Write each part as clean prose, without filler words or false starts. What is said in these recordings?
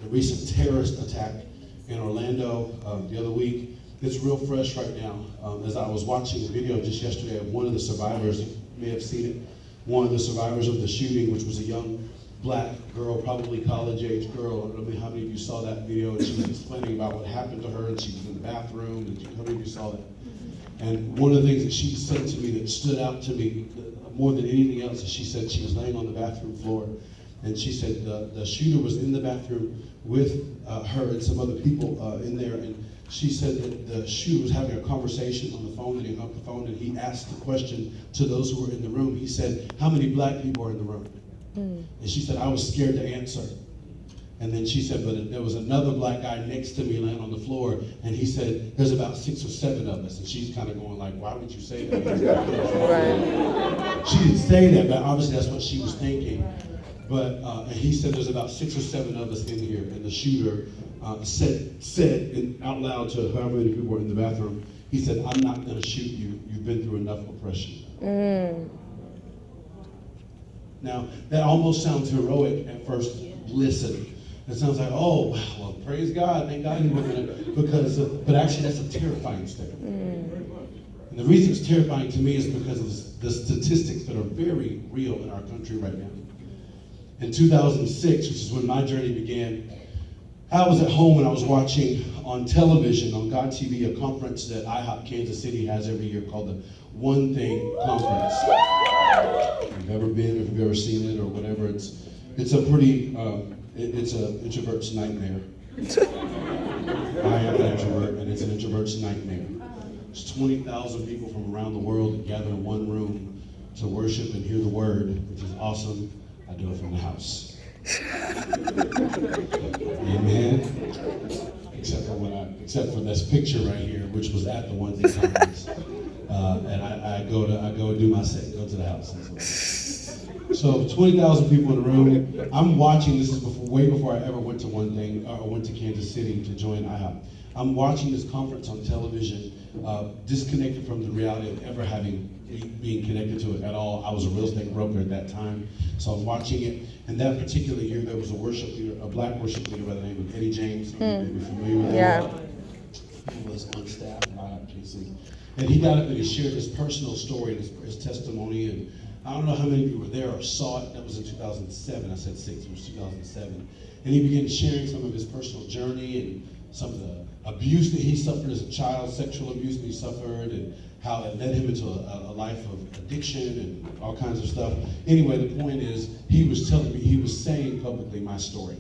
the recent terrorist attack in Orlando the other week. It's real fresh right now. As I was watching a video just yesterday of one of the survivors, you may have seen it, one of the survivors of the shooting, which was a young black girl, probably college-age girl. I don't know how many of you saw that video, and she was explaining about what happened to her, and she was in the bathroom, and how many of you saw that? And one of the things that she said to me that stood out to me more than anything else is she said she was laying on the bathroom floor, and she said the shooter was in the bathroom with her and some other people in there, and she said that the shooter was having a conversation on the phone, and he hung up the phone, and he asked the question to those who were in the room. He said, "How many black people are in the room?" And she said, "I was scared to answer." And then she said, but there was another black guy next to me laying on the floor, and he said, "There's about 6 or 7 of us." And she's kind of going like, "Why would you say that?" Right. She didn't say that, but obviously that's what she was thinking. But and he said, "There's about 6 or 7 of us in here." And the shooter said out loud to however many people were in the bathroom, he said, "I'm not going to shoot you. You've been through enough oppression." Now, that almost sounds heroic at first listen. It sounds like, oh, well, praise God, thank God he wasn't, but actually that's a terrifying statement. And the reason it's terrifying to me is because of the statistics that are very real in our country right now. In 2006, which is when my journey began, I was at home and I was watching on television, on God TV, a conference that IHOP Kansas City has every year called the One Thing Conference. If you've ever been, if you've ever seen it or whatever, it's a pretty, it's an introvert's nightmare. I am an introvert, and it's an introvert's nightmare. It's 20,000 people from around the world that gather in one room to worship and hear the word, which is awesome. I do it from the house. Amen. Except for this picture right here, which was at the One Thing Conference. And I go do my set, go to the house. So 20,000 people in the room. I'm watching, this is way before I ever went to One Thing, or went to Kansas City to join IHOP. I'm watching this conference on television, disconnected from the reality of ever being connected to it at all. I was a real estate broker at that time, so I'm watching it. And that particular year, there was a worship leader, a black worship leader by the name of Eddie James. You may be familiar with him. Yeah. He was on staff at IHOP KC. And he got up and he shared his personal story and his testimony. And I don't know how many of you were there or saw it. That was in 2007. I said 6, it was 2007. And he began sharing some of his personal journey and some of the abuse that he suffered as a child, sexual abuse that he suffered, and how it led him into a life of addiction and all kinds of stuff. Anyway, the point is, he was saying publicly my story.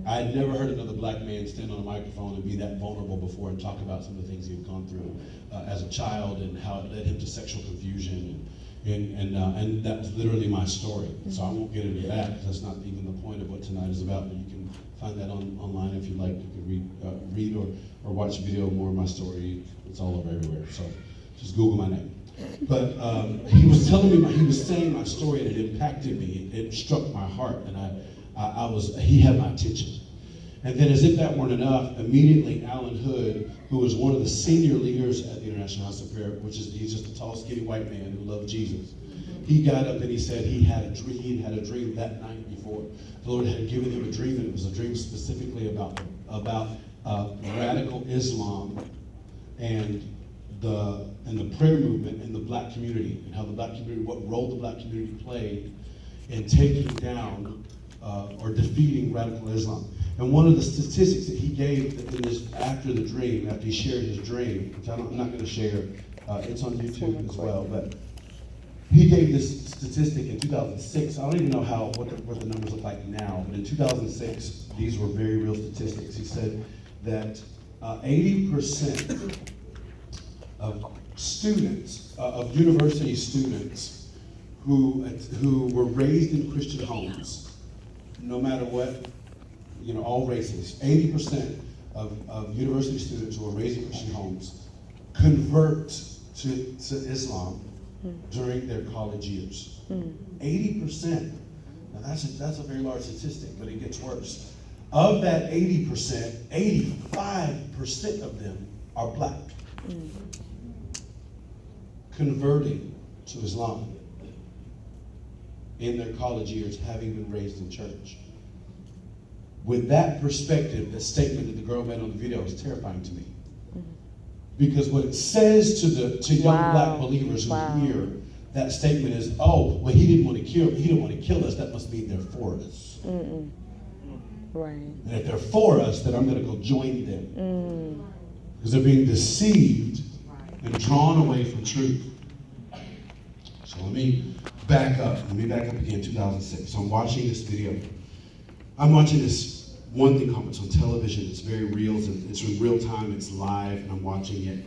I had never heard another black man stand on a microphone and be that vulnerable before and talk about some of the things he had gone through as a child and how it led him to sexual confusion. And that was literally my story. So I won't get into that because that's not even the point of what tonight is about. But you can find that online if you like. You can read or watch video more of my story. It's all over everywhere. So just Google my name. But he was saying my story, and it impacted me. It struck my heart, and he had my attention. And then, as if that weren't enough, immediately Alan Hood, who was one of the senior leaders at the International House of Prayer, he's just a tall, skinny white man who loved Jesus. He got up and he said he had a dream that night before. The Lord had given him a dream, and it was a dream specifically about radical Islam and the prayer movement in the black community, and how the black community, what role the black community played in taking down or defeating radical Islam. And one of the statistics that he gave after the dream, after he shared his dream, which I'm not going to share, it's on YouTube as well, but he gave this statistic in 2006. I don't even know what the numbers look like now, but in 2006, these were very real statistics. He said that 80% of students, of university students who were raised in Christian homes, no matter what, all races, 80% of university students who are raised in Christian homes convert to Islam during their college years. 80%. Now that's a very large statistic, but it gets worse. Of that 80%, 85% of them are black. Converting to Islam in their college years, having been raised in church. with that perspective, that statement that the girl made on the video is terrifying to me. Because what it says to young black believers who hear that statement is, oh, well, he didn't want to kill us, that must mean they're for us. Right. And if they're for us, then I'm going to go join them. Because they're being deceived and drawn away from truth. So let me back up. Let me back up again, 2006. So I'm watching this video. I'm watching this One Thing conference on television. It's very real. It's in real time. It's live, and I'm watching it.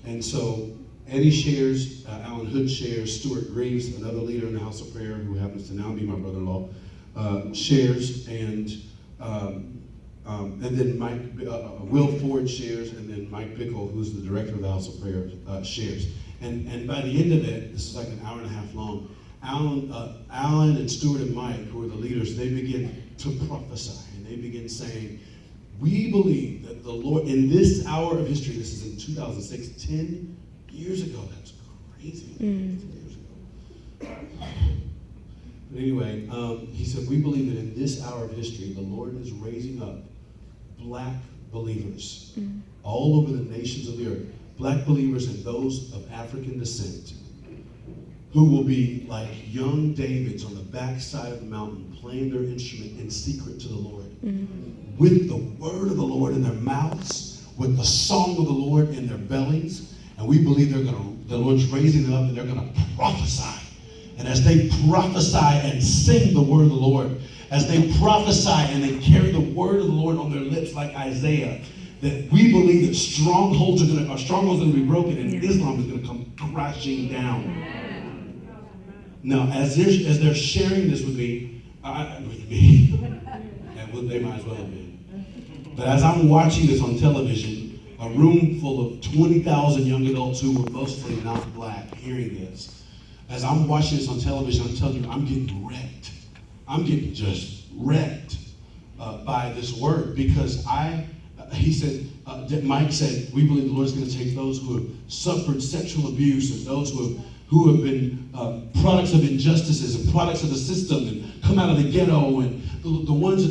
And so Eddie shares, Alan Hood shares, Stuart Greaves, another leader in the House of Prayer, who happens to now be my brother-in-law, shares, and then Will Ford shares, and then Mike Bickle, who's the director of the House of Prayer, shares. And by the end of it, this is like an hour and a half long, Alan and Stuart and Mike, who are the leaders, they begin to prophesy, and they begin saying, we believe that the Lord, in this hour of history, this is in 2006, 10 years ago, that's crazy, 10 years ago. But anyway, he said, we believe that in this hour of history, the Lord is raising up black believers all over the nations of the earth, black believers and those of African descent, who will be like young Davids on the backside of the mountain, playing their instrument in secret to the Lord, with the word of the Lord in their mouths, with the song of the Lord in their bellies. And we believe the Lord's raising them up, and they're going to prophesy. And as they prophesy and sing the word of the Lord, as they prophesy and they carry the word of the Lord on their lips like Isaiah, that we believe that strongholds are going to be broken, and Islam is going to come crashing down. Now, as they're sharing this with me, and they might as well have been. But as I'm watching this on television, a room full of 20,000 young adults who were mostly not black hearing this, as I'm watching this on television, I'm telling you, I'm getting wrecked. I'm getting just wrecked by this word, because Mike said, we believe the Lord is going to take those who have suffered sexual abuse and those who have been products of injustices and products of the system and come out of the ghetto, and the ones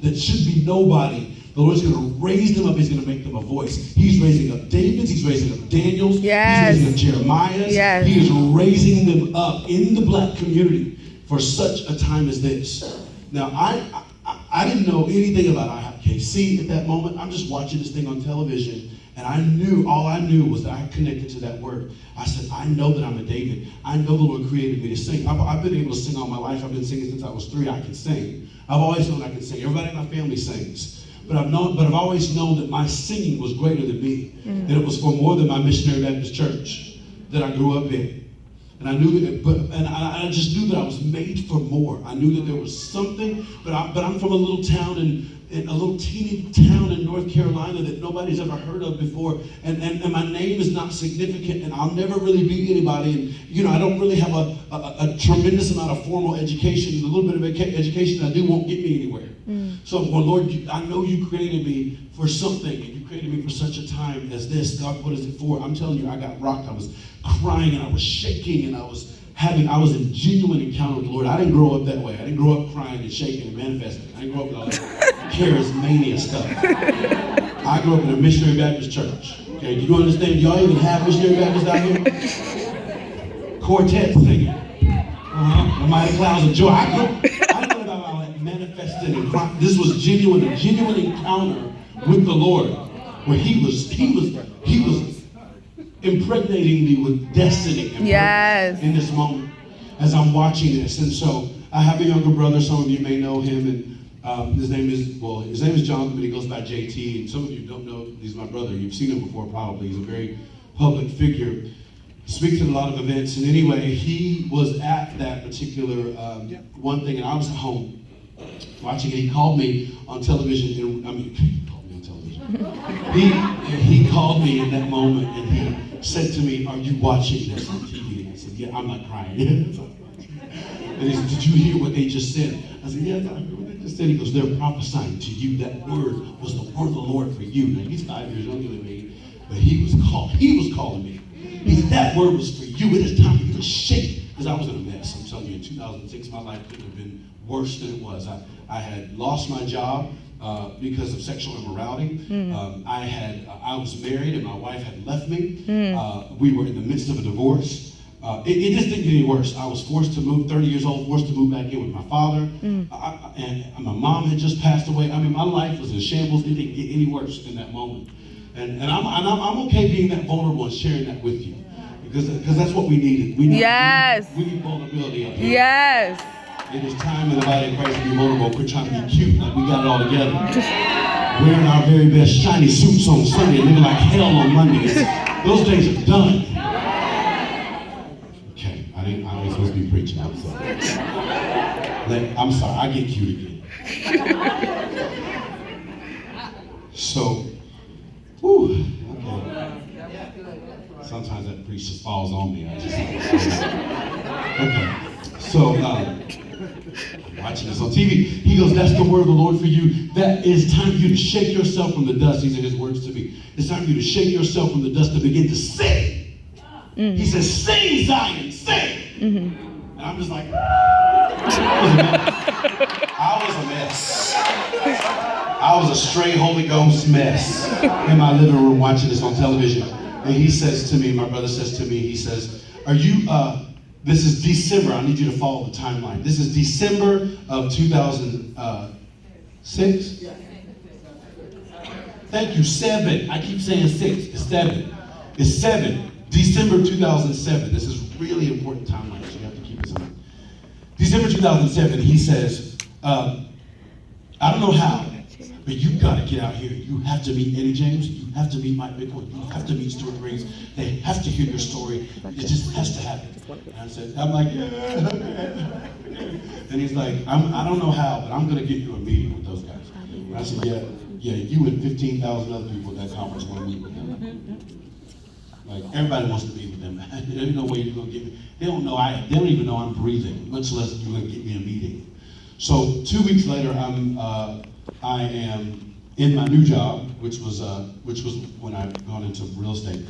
that should be nobody. The Lord's going to raise them up. He's going to make them a voice. He's raising up Davids. He's raising up Daniels. Yes. He's raising up Jeremiahs. Yes. He is raising them up in the black community for such a time as this. Now, I didn't know anything about IHOPKC at that moment. I'm just watching this thing on television, and all I knew was that I connected to that word. I said, I know that I'm a David. I know the Lord created me to sing. I've been able to sing all my life. I've been singing since I was 3. I can sing. I've always known I can sing. Everybody in my family sings. But I've always known that my singing was greater than me. That it was for more than my missionary Baptist church that I grew up in. And I knew that, I just knew that I was made for more. I knew that there was something, but I'm from a little town in a little teeny town in North Carolina that nobody's ever heard of before, and my name is not significant, and I'll never really be anybody, and I don't really have a tremendous amount of formal education. The little bit of education I do won't get me anywhere. So, well, Lord, I know you created me for something, and you created me for such a time as this. God, what is it for? I'm telling you, I got rocked. I was crying, and I was shaking, and I was in genuine encounter with the Lord. I didn't grow up that way. I didn't grow up crying and shaking and manifesting. I didn't grow up with all that charismania stuff. I grew up in a missionary Baptist church. Okay, do you understand? Do y'all even have missionary Baptists out here? Quartet singing. The mighty clouds of joy. I didn't know about all that manifesting and crying. This was a genuine encounter with the Lord, where he was impregnating me with destiny and purpose in this moment as I'm watching this. And so I have a younger brother. Some of you may know him, and his name is Jonathan, but he goes by JT. And some of you don't know he's my brother. You've seen him before probably. He's a very public figure. Speaks at a lot of events. And anyway, he was at that particular one thing, and I was at home watching it. He called me on television. He called me in that moment, and he said to me, "Are you watching this on TV?" And I said, "Yeah." I'm not crying. And he said, "Did you hear what they just said?" I said, "Yeah, I heard what they just said." He goes, "They're prophesying to you. That word was the word of the Lord for you." Now, he's 5 years younger than me, but he was calling me. He said, "That word was for you. It is time for you to shake because I was in a mess. I'm telling you, in 2006, my life couldn't have been worse than it was. I had lost my job because of sexual immorality. I was married and my wife had left me. We were in the midst of a divorce. It just didn't get any worse. I was forced to move, 30 years old, forced to move back in with my father. And my mom had just passed away. I mean, my life was in shambles. It didn't get any worse in that moment. And I'm okay being that vulnerable and sharing that with you. Because that's what we needed. We need vulnerability up here. Yes. It is time in the body of Christ to be vulnerable. Quit trying to be cute like we got it all together. Wearing our very best shiny suits on Sunday and living like hell on Monday. Those days are done. Okay, I ain't supposed to be preaching. I'm sorry. I'm sorry, I get cute again. So, whew, okay. Sometimes that preach just falls on me. Okay, so I'm watching this on TV. He goes, that's the word of the Lord for you. That is time for you to shake yourself from the dust. These are his words to me. It's time for you to shake yourself from the dust to begin to sing. He says, sing, Zion, sing. And I'm just like, I was a mess. I was a straight Holy Ghost mess in my living room watching this on television. And he says to me, my brother says to me, he says, are you, this is December, I need you to follow the timeline. This is December of 2006? Thank you, 7. I keep saying 6, it's 7. It's 7. December 2007. This is really important timeline, so you have to keep this in mind. December 2007, he says, I don't know how, but you've got to get out here. You have to meet Eddie James. You have to meet Mike Bickle. You have to meet Stuart Briggs. They have to hear your story. It just has to happen. And I'm like, yeah. And he's like, I don't know how, but I'm going to get you a meeting with those guys. And I said, yeah, you and 15,000 other people at that conference want to meet with them. Like, everybody wants to meet with them. There's no way you're going to get me. They don't even know I'm breathing, much less you're going to get me a meeting. So 2 weeks later, I am in my new job, which was when I've gone into real estate.